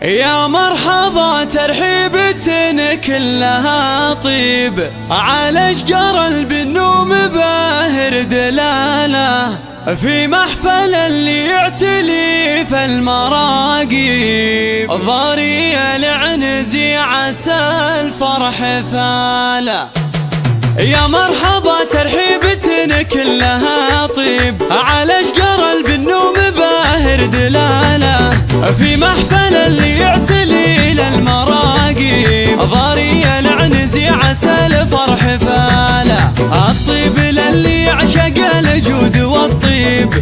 يا مرحبا ترحيبة كلها طيب على اشجار البنوم باهر دلاله في محفل اللي يعتلي في المراقيب ضاري العنزي عسى الفرح فاله. يا مرحبا ترحيبة كلها طيب على اشجار البنوم باهر دلاله في محفل اللي يعتلي للمراقيب ضاري العنزي عسى الفرح فاله. الطيب للي يعشق الجود والطيب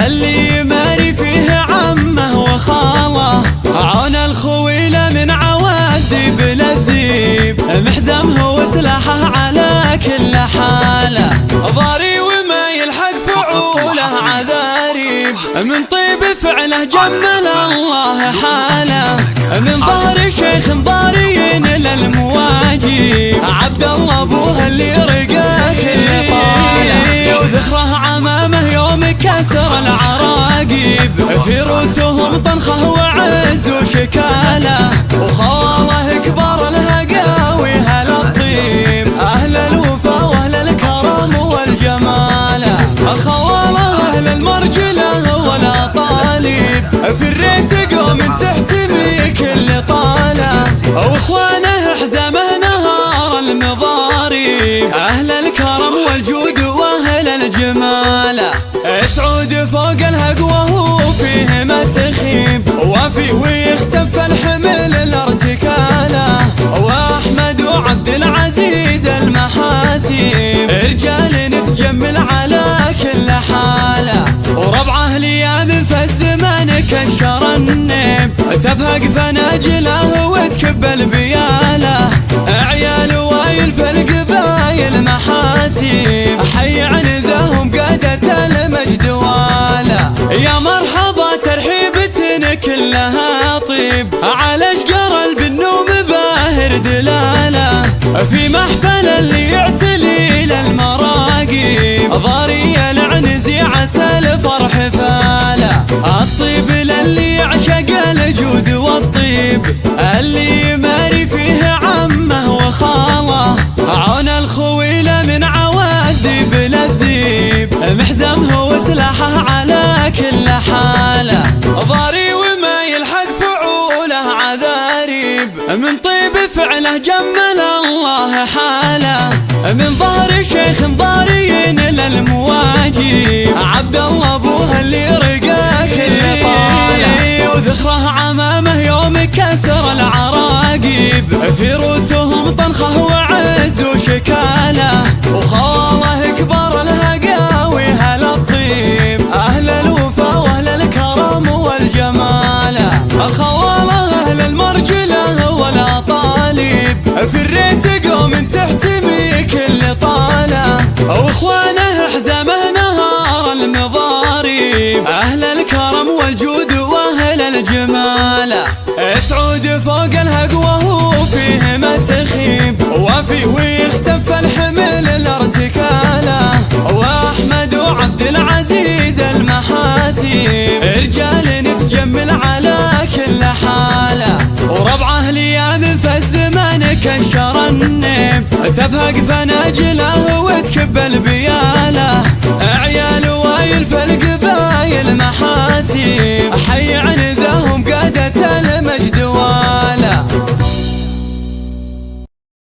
اللي يماري فيه عمه وخاله عون الخويله من عواذب للذيب محزمه وسلاحه على كل حاله ضاري وما يلحق فعوله عذاريب من طيب فعله جمل الله حاله من ظهر شيخ ضاري للمواجيب عبد الله ابوه اللي رقاك اللي طاله وذخره عمامه يوم كسر العراقيب في رؤوسهم طنخه وعز وشكاله وخواله كبار الهقاوي هل الطيب اهل الوفا واهل الكرم والجمال خواله اهل المرجله ولا طالب في الريس قوم تحت ميك اللي طاله واخوانه حزمه نهار المضاريب اهل الكرم والجود واهل الجمال سعود فوق الهقوه وفيه ما تخيب وفي ويختف الحمل الارتكاله واحمد وعبد العزيز المحاسيب رجال نتجمل على كل حاله وربعه ليام في الزمان كشر النيب تفهق فناجله وتكب البياله عيال وايل في القبايل محاسيب حي عنزهم قادة المجد واله. يا مرحبا ترحيبة كلها طيب على اشجار البنوم باهر دلاله في محفل اللي يعتلي للمراقيب ضاري العنزي عسى الفرح فاله. الطيب للي يعشق الجود والطيب اللي يماري فيه عمه وخاله عون الخويله من عواذب للذيب محزمه وسلاحه على كل حاله ضاري وما يلحق فعوله عذاريب من طيب فعله جمل الله حاله من ظهر شيخ ضاري للمواجيب عبد الله ابوه اللي رقاك اللي طاله وذخره عمامه يوم كسر العراقيب في رؤوسهم طنخه وعز وشكاله وخواله كبار الهقاوي هل الطيب اهل الوفا واهل الكرم والجمال خواله اهل المرجله ولا طالب في الريس قوم تحت ميك اللي طاله واخوانه حزمه نهار المضاريب اهل الكرم والجود واهل الجمال سعود فوق الهقوه وفيه ما تخيب وفي ويختف الحمل الارتكاله واحمد وعبد العزيز المحاسيب رجال نتجمل على كل حاله وربعه ليام في الزمان كشر النيب تفهق فناجله وتكب البياله